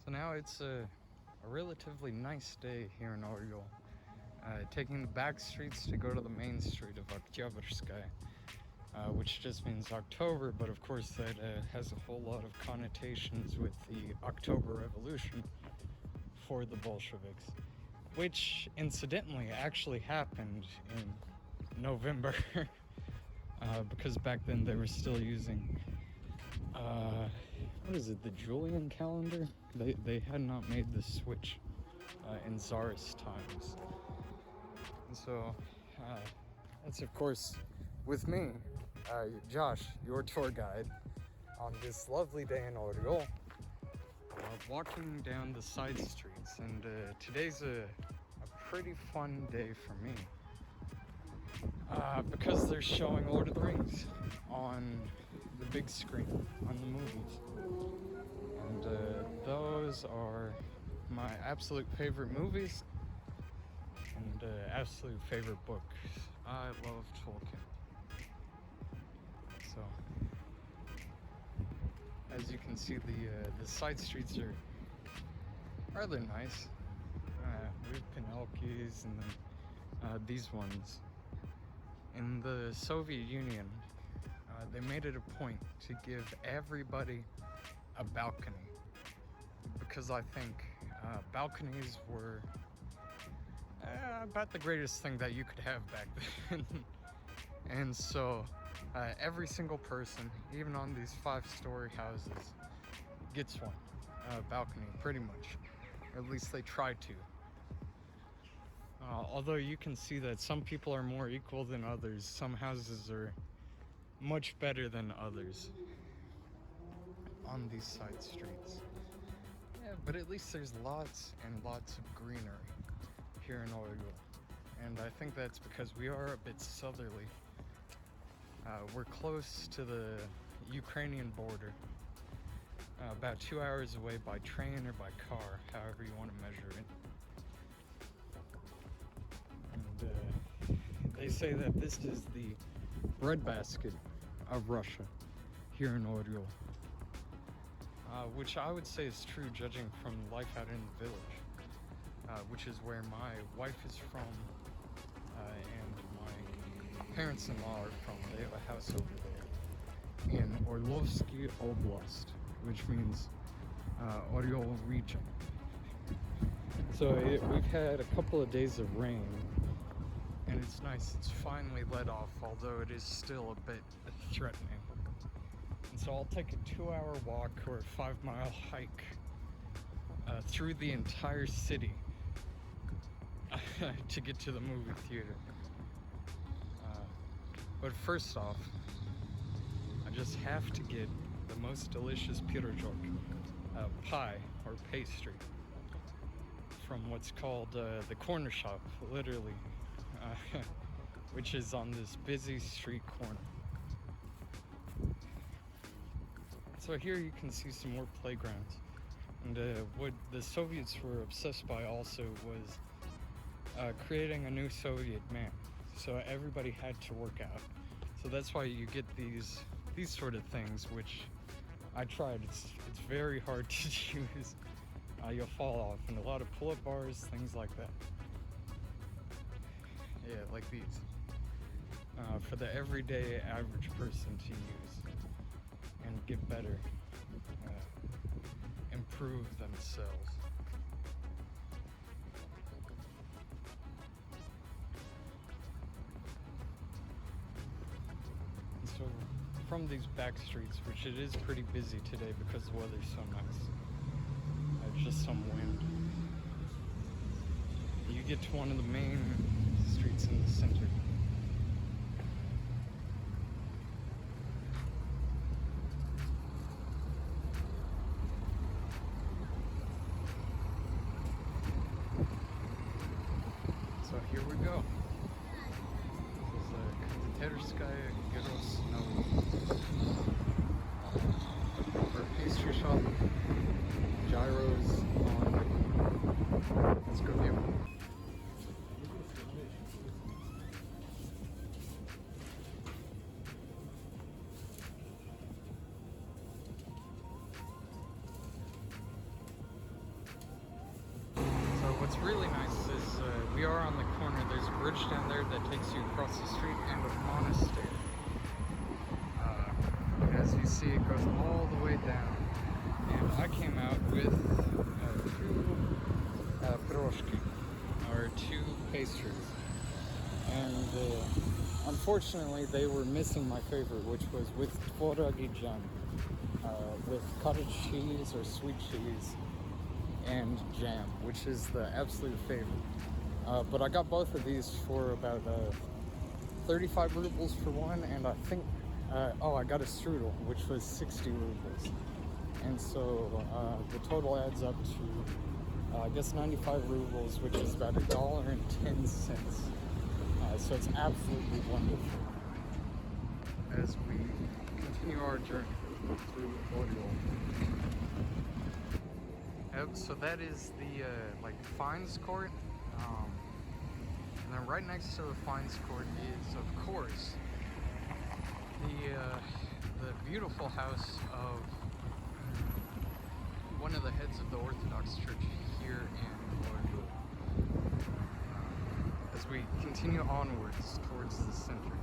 So now it's a relatively nice day here in Oryol. Taking the back streets to go to the main street of Oktyabrskaya, which just means October, but of course that has a whole lot of connotations with the October Revolution for the Bolsheviks, which incidentally actually happened in November, because back then they were still using what is it, the Julian calendar? They had not made the switch in Tsarist times. And so that's of course with me, Josh, your tour guide, on this lovely day in Oryol, walking down the side streets. And today's a pretty fun day for me because they're showing Lord of the Rings on the big screen, on the movies. And those are my absolute favorite movies and absolute favorite books. I love Tolkien. So, as you can see, the side streets are rather nice. We have Pinelkis and then these ones. In the Soviet Union, they made it a point to give everybody a balcony, because I think balconies were about the greatest thing that you could have back then. And so every single person, even on these 5-story houses, gets one balcony, pretty much, or at least they try to. Although you can see that some people are more equal than others, some houses are much better than others on these side streets. Yeah, but at least there's lots and lots of greenery here in Oryol. And I think that's because we are a bit southerly. We're close to the Ukrainian border, about 2 hours away by train or by car, however you want to measure it. And they say that this is the breadbasket of Russia here in Oryol. Which I would say is true, judging from life out in the village, which is where my wife is from, and my parents-in-law are from. They have a house over there in Orlovsky Oblast, which means Oryol region. So we've had a couple of days of rain, and it's nice. It's finally let off, although it is still a bit threatening. And so I'll take a 2-hour walk or a 5-mile hike through the entire city to get to the movie theater. But first off, I just have to get the most delicious pirojok, pie or pastry, from what's called the corner shop, literally, which is on this busy street corner. So here you can see some more playgrounds. And what the Soviets were obsessed by also was creating a new Soviet man. So everybody had to work out. So that's why you get these sort of things, which I tried. It's very hard to use. You'll fall off. And a lot of pull-up bars, things like that. Yeah, like these. For the everyday average person to use and get better, improve themselves. And so from these back streets, which it is pretty busy today because the weather's so nice, just some wind, you get to one of the main streets in the center. So here we go. This is Konditerskaya Gerosno, for a pastry shop, gyros on. Let's go get one. what's really nice is we are on the corner. There's a bridge down there that takes you across the street and a monastery. As you see, it goes all the way down. And I came out with two piroshki, or two pastries. And unfortunately, they were missing my favorite, which was with tvoragi jam, with cottage cheese or sweet cheese and jam, which is the absolute favorite. But I got both of these for about 35 rubles for one, and I think, I got a strudel, which was 60 rubles. And so the total adds up to, I guess, 95 rubles, which is about $1.10. So it's absolutely wonderful as we continue our journey through Oryol. So that is the fines court, and then right next to the fines court is, of course, the beautiful house of one of the heads of the Orthodox Church here in Oryol. As we continue onwards towards the center.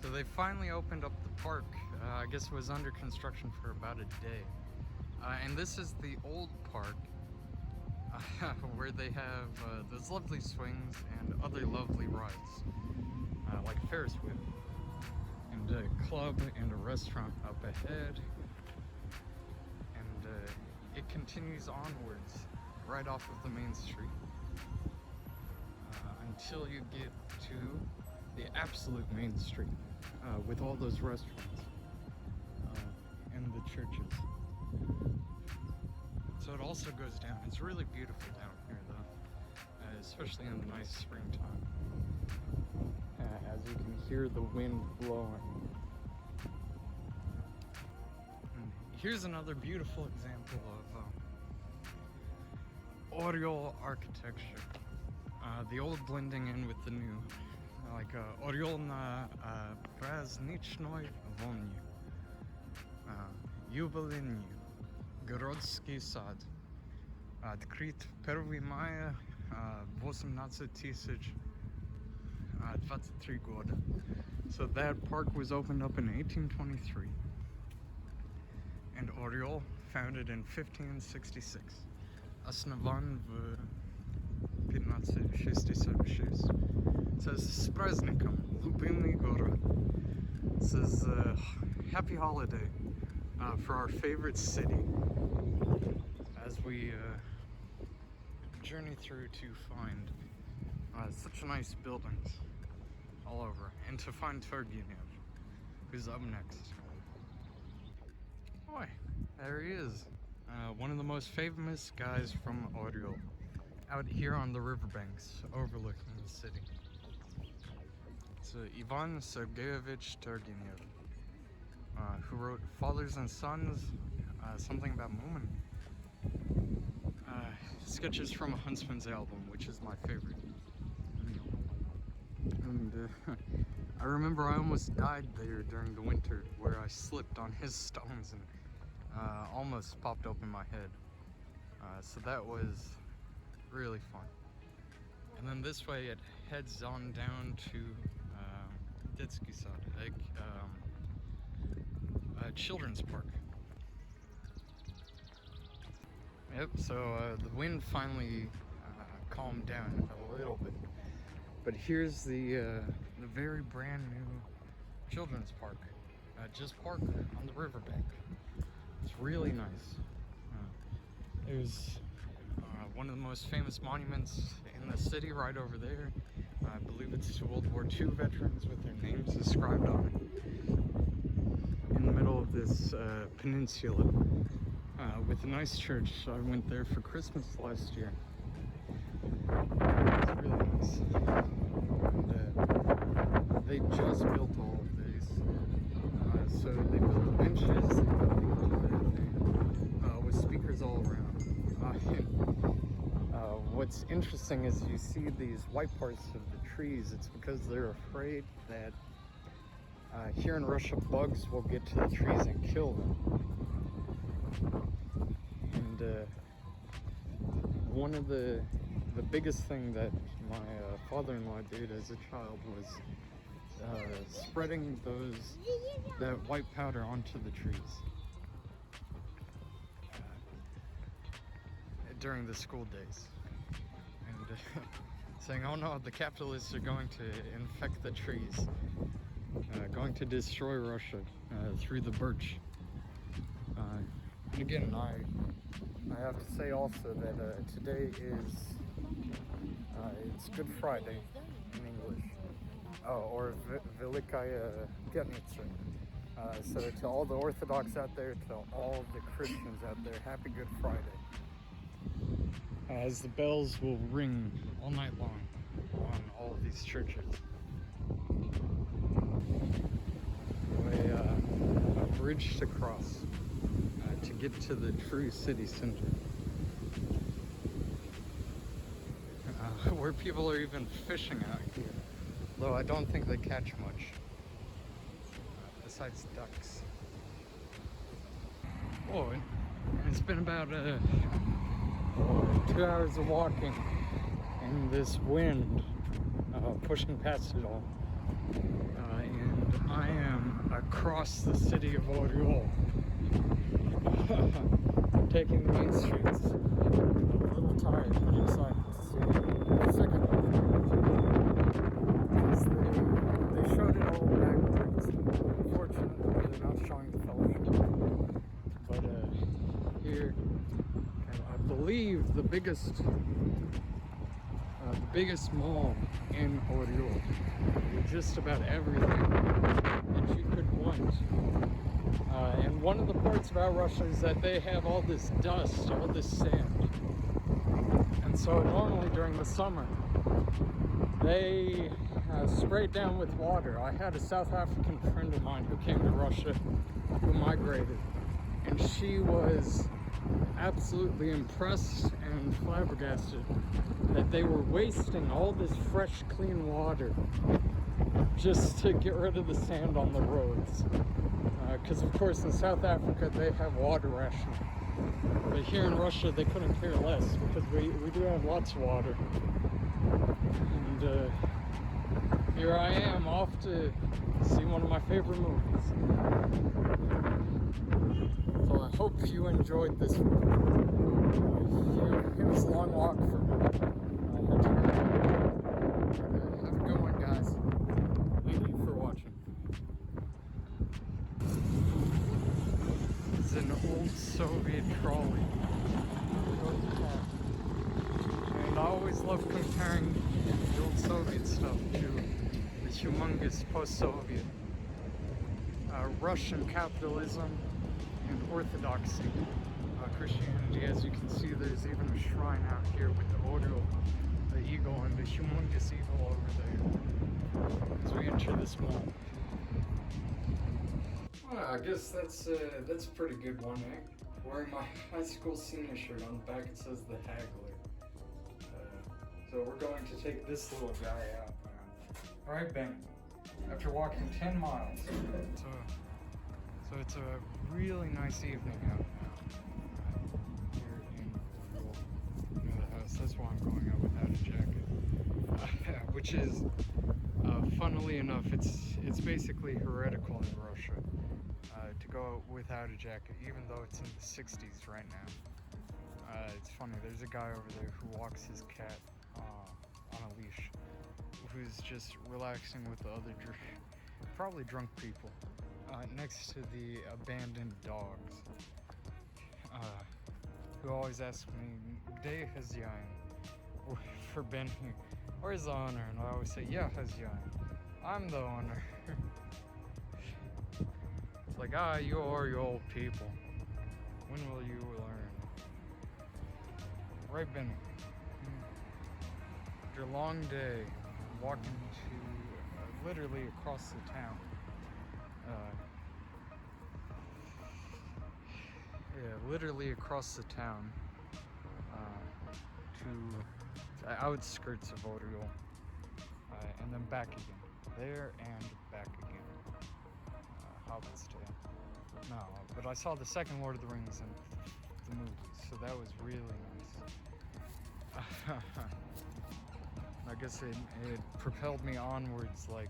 So they finally opened up the park. I guess it was under construction for about a day. And this is the old park where they have those lovely swings and other lovely rides, like a Ferris wheel, and a club and a restaurant up ahead. And it continues onwards right off of the main street until you get to the absolute main street with all those restaurants and the churches. So it also goes down. It's really beautiful down here though, especially in the nice springtime. As you can hear the wind blowing. And here's another beautiful example of Oryol architecture. The old blending in with the new, like Oryol na праздничной волне, юбилейный городский сад, открыт 1 мая 1823 года. So that park was opened up in 1823, and Oryol founded in 1566. Основан в 1566. It says, "С праздником, любимый город." It says, "Happy holiday for our favorite city." As we journey through to find such nice buildings all over, and to find Turgenev, who's up next. Boy, there he is. One of the most famous guys from Oryol, out here on the Riverbanks, overlooking the city. It's Ivan Sergeyevich Turgenev, who wrote Fathers and Sons, something about Moomin, sketches from a Huntsman's album, which is my favorite. And I remember I almost died there during the winter, where I slipped on his stones and almost popped open my head. So that was really fun. And then this way it heads on down to Детский сад, a children's park. Yep, so the wind finally calmed down a little bit. But here's the very brand new children's park. Just park on the riverbank. It's really nice. There's one of the most famous monuments in the city right over there. I believe it's to World War II veterans with their names inscribed on it. In the middle of this peninsula with a nice church. I went there for Christmas last year. It's really nice. And, they just built all of these. So they built the benches, they built the entire thing with speakers all around. What's interesting is you see these white parts of the trees. It's because they're afraid that here in Russia bugs will get to the trees and kill them. And one of the biggest thing that my father-in-law did as a child was spreading that white powder onto the trees during the school days, and saying, "Oh no, the capitalists are going to infect the trees, going to destroy Russia through the birch." And again, I have to say also that today is it's Good Friday in English, or Velikaya Pятница. So to all the Orthodox out there, to all the Christians out there, happy Good Friday. As the bells will ring all night long on all of these churches. A bridge to cross to get to the true city center. Where people are even fishing out here. Though I don't think they catch much. Besides ducks. Oh, and it's been about 2 hours of walking. And this wind pushing past it all. And I am across the city of Oryol. Taking the main streets. A little tired, but excited to see the second one. Because they showed it all backwards. Unfortunately, they're not showing the fellowship. But here, I believe the biggest mall in Oryol, with just about everything that you could want. And one of the parts about Russia is that they have all this dust, all this sand. And so normally during the summer, they spray it down with water. I had a South African friend of mine who came to Russia, who migrated, and she was absolutely impressed and flabbergasted that they were wasting all this fresh, clean water just to get rid of the sand on the roads. Because of course in South Africa they have water rationing, but here in Russia they couldn't care less because we do have lots of water. And here I am off to see one of my favorite movies. So I hope you enjoyed this one. It was a long walk for me. I had to hurry. Have a good one, guys. Thank you for watching. It's an old Soviet trolley. And I always love comparing the old Soviet stuff to the humongous post-Soviet Russian capitalism and orthodoxy, Christianity. As you can see, there's even a shrine out here with the Oryol, the eagle, and the humongous eagle over there as we enter this mall. Well, I guess that's a pretty good one, eh? Wearing my high school senior shirt. On the back it says the Haggler. So we're going to take this little guy out now. Alright, Ben. After walking 10 miles. So it's a really nice evening out now. Here in Oryol, near the house. That's why I'm going out without a jacket. Which is, funnily enough, it's basically heretical in Russia to go out without a jacket, even though it's in the 60s right now. It's funny, there's a guy over there who walks his cat on a leash, who's just relaxing with the other probably drunk people next to the abandoned dogs, who always ask me, "Где хозяин?" for Ben here, "Where's the owner?" And I always say, "Yeah, хозяин, I'm the owner." It's like, you old people. When will you learn? Right, Ben. After a long day, walking to literally across the town. Literally across the town to the outskirts of Oryol, and then back again. There and back again. Hobbit's Tale. No, but I saw the second Lord of the Rings in the movies, so that was really nice. I guess it propelled me onwards like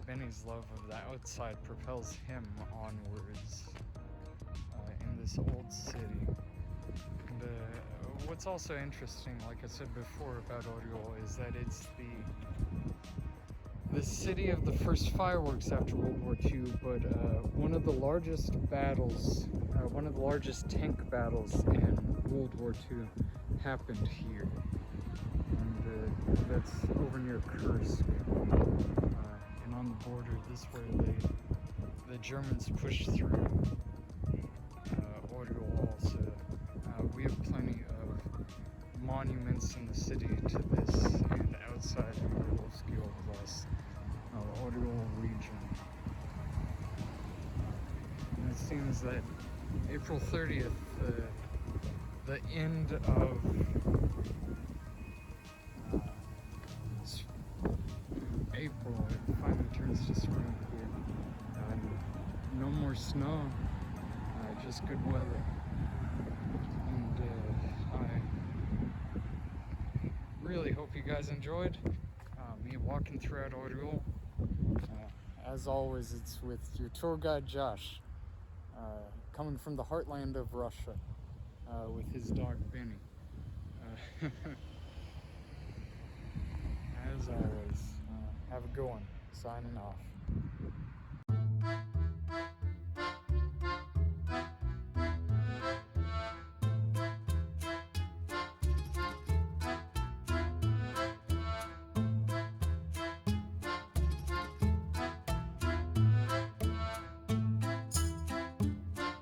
Benny's love of the outside propels him onwards in this old city. And what's also interesting, like I said before about Oryol, is that it's the city of the first fireworks after World War II, but one of the largest battles, one of the largest tank battles in World War II happened here. And that's over near Kursk. And on the border, this is where the Germans pushed through Oryol also. We have plenty of monuments in the city to this and outside of Oryolski Oblast, Oryol region. And it seems that April 30th, the end of April, it finally turns to spring here. No more snow, just good weather. And I really hope you guys enjoyed me walking throughout Oryol. As always, it's with your tour guide Josh, coming from the heartland of Russia with his dog Benny. As always, have a good one. Signing off.